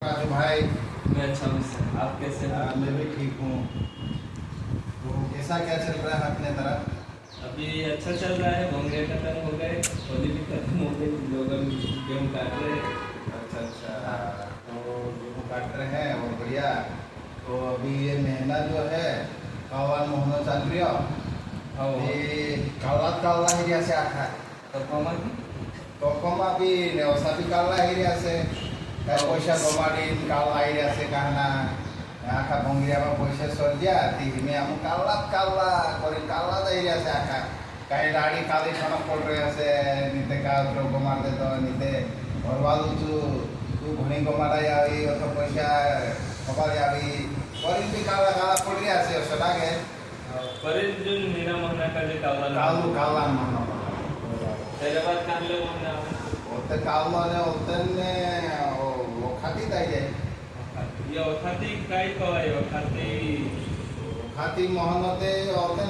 राजू भाई। मैं अच्छा हूँ सर, आप कैसे हैं? मैं भी ठीक हूँ। तो कैसा क्या चल रहा है अपने तरफ? अभी अच्छा चल रहा है। भोंगे खत्म हो गए, होली भी खत्म हो गई, लोग गेहूँ काट रहे हैं। अच्छा अच्छा। हाँ। तो गेहूँ काट रहे हैं और बढ़िया। तो अभी ये महीना जो है कावान मोहन चल रही हो हाँ, ये काला एरिया से आता है। तो कमा की तो कम अभी नेवसा भी काला एरिया से पैसा गमाडीन काला एरिया से कहना आखा भोंगिया में पैसा सर दिया में हम काला काला एरिया से आखा कहीं दाढ़ी काली खाना पड़ रहे से नीते का द्रव गमार दे तो नीते और वालू तू घनी गमारा यावी तो पैसा खबर यावी और भी काला पड़ रहा से सदा के पर जो नीना महीना का जो काला मानो तेरे बाद कर ले महीना होते काला ने होते ने वो खाती ताई ये खाती काय कवाय खाती मोहनते होते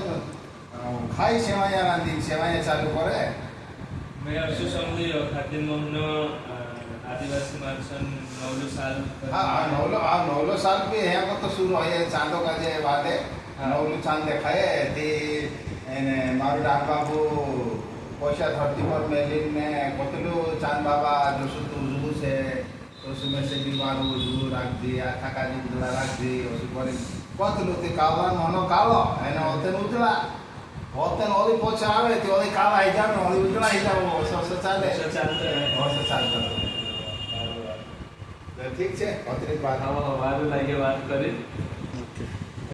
खाई सेवाया रांधी सेवाया चालू करे मैं असं समझी खाती महीना आदिवासी मानसन 9 साल नौलो साल भी है को तो शुरू है चांदो का जे वादे नौलो चांद देखाए ते मारू डाक बाबू पैसा धरती पर मेलिन ने कतलू चांद बाबा जो सुतु से तो उसमें से भी मारू जू रख दिया थाका जी उजला रख दी उस पर कतलू ते काला मनो कालो है ना होते ओली पोछा आवे ते ओली काला ही जावे ओली उजला ही जावे सब चाले ठीक છે અતિરિક્ત વાત हाँ वारू लागे बात करी